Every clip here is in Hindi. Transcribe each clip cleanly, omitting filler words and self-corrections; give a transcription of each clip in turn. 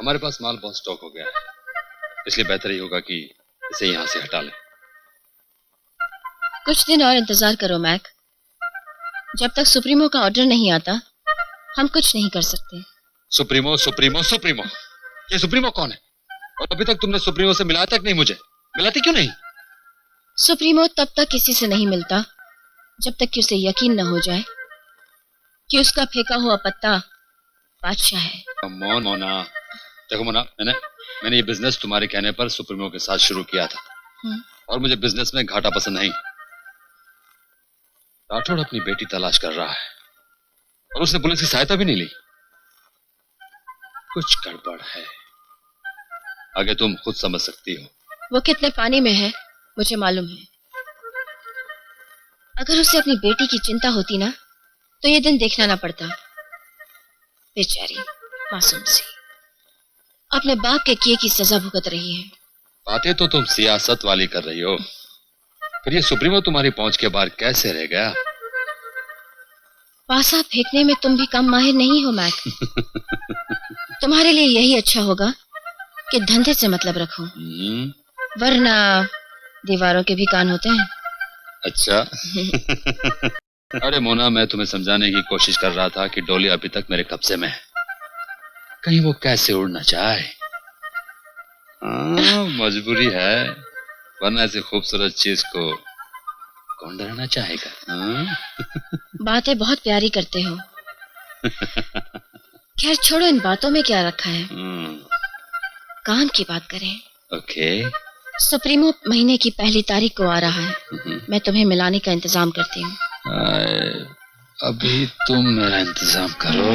हमारे पास माल बहुत स्टॉक हो गया है, इसलिए बेहतर ही होगा कि इसे यहाँ से हटा लें। कुछ दिन और इंतजार करो मैक। जब तक सुप्रीमो का ऑर्डर नहीं आता हम कुछ नहीं कर सकते। सुप्रीमो सुप्रीमो सुप्रीमो, ये सुप्रीमो कौन है? और अभी तक तुमने सुप्रीमो से मिलाया तक नहीं मुझे। मिलाती क्यों नहीं? सुप्रीमो तब तक किसी से नहीं मिलता जब तक कि उसे यकीन न हो जाए कि उसका फेंका हुआ पत्ता बादशाह है। मोना, देखो मोना, मैंने ये बिजनेस तुम्हारे कहने पर सुप्रीमो के साथ शुरू किया था। और मुझे बिजनेस में घाटा पसंद नहीं। राठौड़ अपनी बेटी तलाश कर रहा है और उसने पुलिस की सहायता भी नहीं ली। कुछ गड़बड़ है, आगे तुम खुद समझ सकती हो। वो कितने पानी में है मुझे मालूम है। अगर उसे अपनी बेटी की चिंता होती ना तो ये दिन देखना ना पड़ता। बेचारी मासूम सी अपने बाप के किए की सजा भुगत रही है। बातें तो तुम सियासत वाली कर रही हो, फिर ये सुप्रीमो तुम्हारी पहुंच के बाहर कैसे रह गया? पासा फेंकने में तुम भी कम माहिर नहीं हो मैक। तुम्हारे लिए यही अच्छा होगा कि धंधे से मतलब रखो, वरना दीवारों के भी कान होते हैं। अच्छा। अरे मोना, मैं तुम्हें समझाने की कोशिश कर रहा था कि डोली अभी तक मेरे कब्जे में है, कहीं वो कैसे उड़ न जाए। मजबूरी है, वरना ऐसी खूबसूरत चीज को कौन डराना चाहेगा? बातें बहुत प्यारी करते हो। खैर छोड़ो, इन बातों में क्या रखा है। काम की बात करें। ओके। सुप्रीमो महीने की पहली तारीख को आ रहा है। मैं तुम्हें मिलाने का इंतजाम करती हूँ। अभी तुम मेरा इंतजाम करो।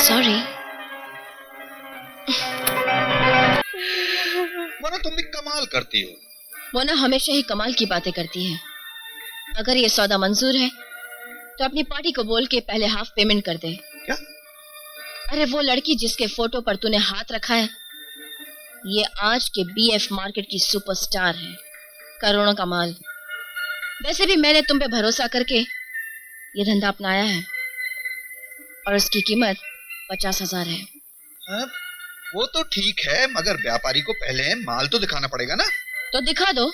सॉरी। मोना, तुम भी कमाल करती हो। मोना हमेशा ही कमाल की बातें करती है। अगर ये सौदा मंजूर है तो अपनी पार्टी को बोल के पहले हाफ पेमेंट कर दे। क्या? अरे वो लड़की जिसके फोटो पर तूने हाथ रखा है, ये आज के बीएफ मार्केट की सुपरस्टार है, करोड़ों का माल। वैसे भी मैंने तुम पे भरोसा करके ये धंधा अपनाया है और उसकी कीमत 50,000 है। वो तो ठीक है, मगर व्यापारी को पहले माल तो दिखाना पड़ेगा ना। तो दिखा दो,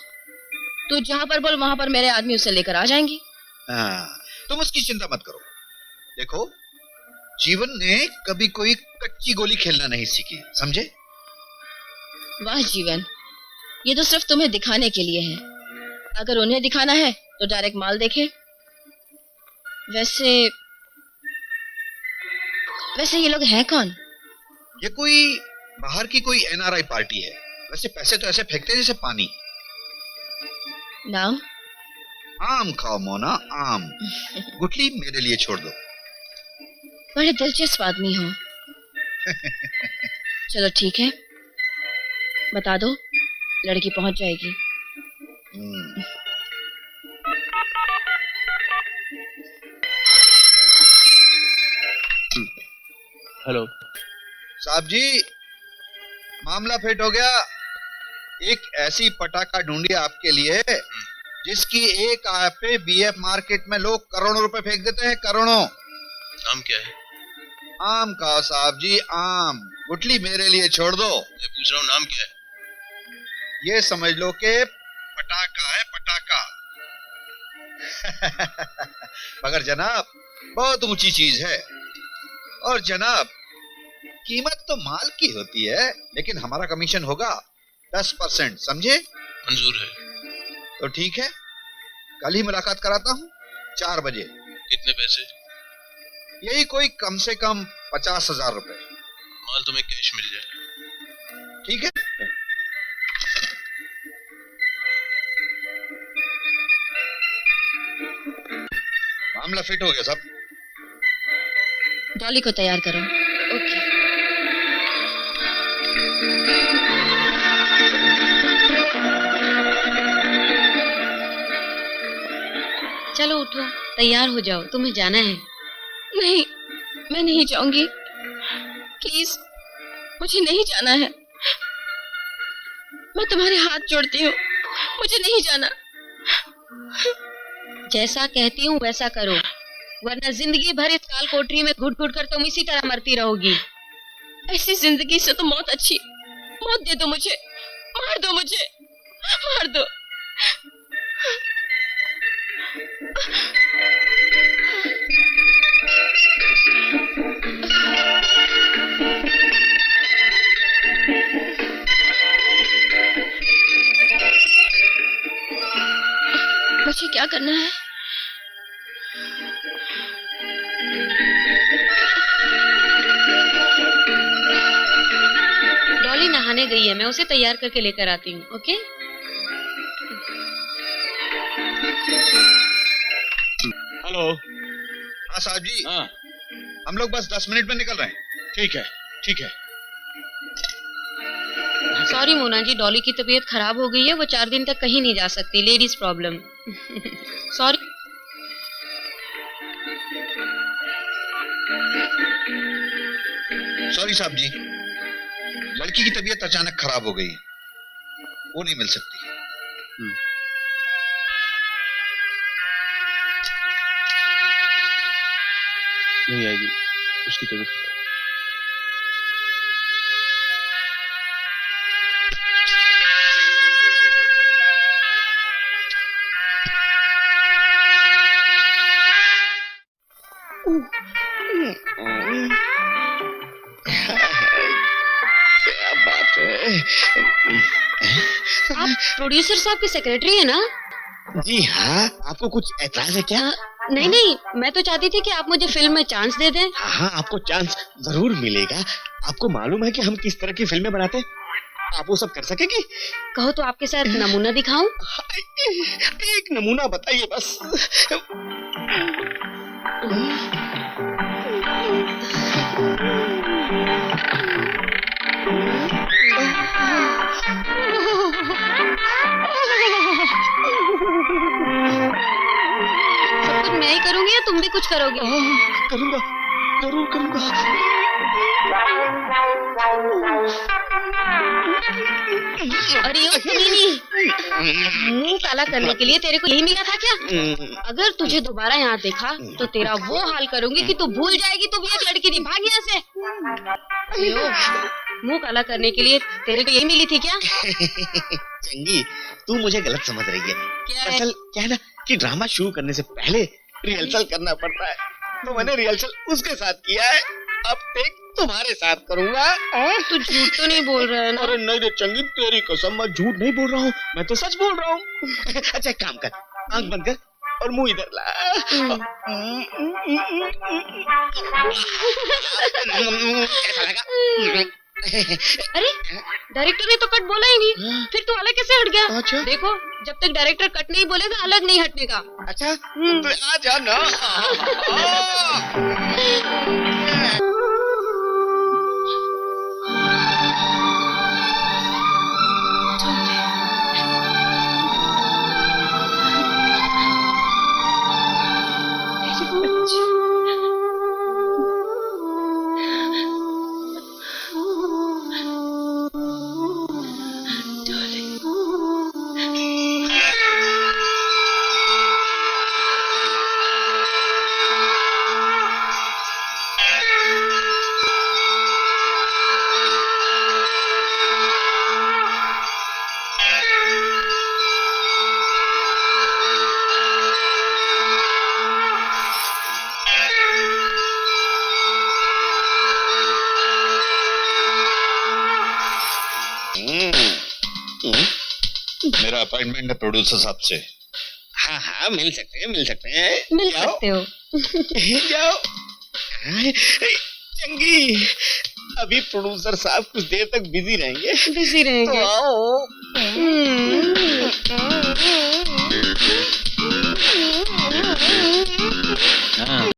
तू जहां पर बोल वहां पर मेरे आदमी उसे लेकर आ जाएंगे। तुम उसकी चिंता मत करो। देखो, जीवन ने कभी कोई कच्ची गोली खेलना नहीं सीखी, समझे? वाह जीवन, ये तो सिर्फ तुम्हें दिखाने के लिए है। अगर उन्हें दिखाना है तो डायरेक्ट माल देखे। वैसे ये लोग हैं कौन? ये कोई बाहर की कोई एनआरआई पार्टी है। वैसे पैसे तो ऐसे फेंकते हैं जैसे पानी। नाम? आम खाओ मोना, आम। गुठली मेरे लिए छोड़ दो। बड़े दिलचस्प आदमी हो। चलो ठीक है, बता दो, लड़की पहुंच जाएगी। हेलो साहब जी, मामला फिट हो गया। एक ऐसी पटाखा ढूंढी आपके लिए जिसकी एक आय पे बीएफ मार्केट में लोग करोड़ों रुपए फेंक देते हैं, करोड़ों। नाम क्या है? आम खाओ साहब जी, आम। गुठली मेरे लिए छोड़ दो। मैं पूछ रहा हूँ नाम क्या है? ये समझ लो कि पटाखा है, पटाखा। मगर जनाब, बहुत ऊंची चीज है। और जनाब, कीमत तो माल की होती है, लेकिन हमारा कमीशन होगा 10%, समझे? मंजूर है। तो ठीक है, कल ही मुलाकात कराता हूँ 4 बजे। कितने पैसे? यही कोई कम से कम 50,000 रुपए। माल तुम्हें कैश मिल जाएगा। ठीक है। मामला फिट हो गया साहब। डॉली को तैयार करो। ओके। चलो उठो, तैयार हो जाओ, तुम्हें जाना है। नहीं, मैं नहीं जाऊंगी। प्लीज, मुझे नहीं जाना है। मैं तुम्हारे हाथ जोड़ती हूँ, मुझे नहीं जाना। जैसा कहती हूँ वैसा करो, वरना जिंदगी भर इस काल कोठरी में घुट घुट कर तुम इसी तरह मरती रहोगी। ऐसी जिंदगी से तो मौत अच्छी। मौत दे दो मुझे, मार दो मुझे, मार दो। मुझे क्या करना है? डॉली नहाने गई है, मैं उसे तैयार करके लेकर आती हूँ। ओके? हेलो। हाँ साहब जी, हाँ हम लोग बस 10 मिनट में निकल रहे हैं। ठीक है, ठीक है। सॉरी मोना जी, डॉली की तबीयत खराब हो गई है, वो 4 दिन तक कहीं नहीं जा सकती। Ladies problem. सॉरी। सॉरी साहब जी, लड़की की तबीयत अचानक खराब हो गई है, वो नहीं मिल सकती। नहीं आएगी, उसकी तबीयत क्या बात है? आप प्रोड्यूसर साहब के सेक्रेटरी है ना? जी हाँ, आपको कुछ एतराज है क्या? नहीं नहीं, मैं तो चाहती थी कि आप मुझे फिल्म में चांस दे दें। हाँ, आपको चांस जरूर मिलेगा। आपको मालूम है कि हम किस तरह की फिल्में बनाते हैं? आप वो सब कर सकेंगी? कहो तो आपके साथ नमूना दिखाऊं? एक नमूना बताइए बस। सब कुछ मैं ही करूंगी या तुम भी कुछ करोगे? करूंगा, जरूर करूंगा। अरे ओ सुनीनी, मुंह काला करने के लिए तेरे को यही मिला था क्या? अगर तुझे दोबारा यहाँ देखा तो तेरा वो हाल करूंगी कि तू भूल जाएगी तू भी एक लड़की थी। भाग यहाँ से। अरे ओ, मुंह काला करने के लिए तेरे को यही मिली थी क्या? चंगी, तू मुझे गलत समझ रही है। क्या है? असल क्या है ना कि ड्रामा शुरू करने से पहले रिहर्सल करना पड़ता है, तो मैंने रिहर्सल उसके साथ किया है। अब टेक तुम्हारे साथ करूंगा। तू झूठ तो नहीं बोल रहा है ना? अरे नहीं रे चंगी, तेरी कसम, मैं झूठ नहीं बोल रहा हूँ, मैं तो सच बोल रहा हूँ। अच्छा एक काम कर, आंख बंद कर और मुंह इधर ला। कैसा लगा? अरे डायरेक्टर ने तो कट बोला ही नहीं, फिर तू अलग कैसे हट गया? अच्छा। देखो, जब तक डायरेक्टर कट नहीं बोलेगा अलग नहीं हटने का। अच्छा तो आ जा ना। मेरा अपॉइंटमेंट है प्रोड्यूसर साहब से। हाँ हाँ, मिल सकते हैं, मिल सकते हैं। मिल जाओ, सकते हो। जाओ। चंगी, अभी प्रोड्यूसर साहब कुछ देर तक बिजी रहेंगे, बिजी रहेंगे। तो आओ। हाँ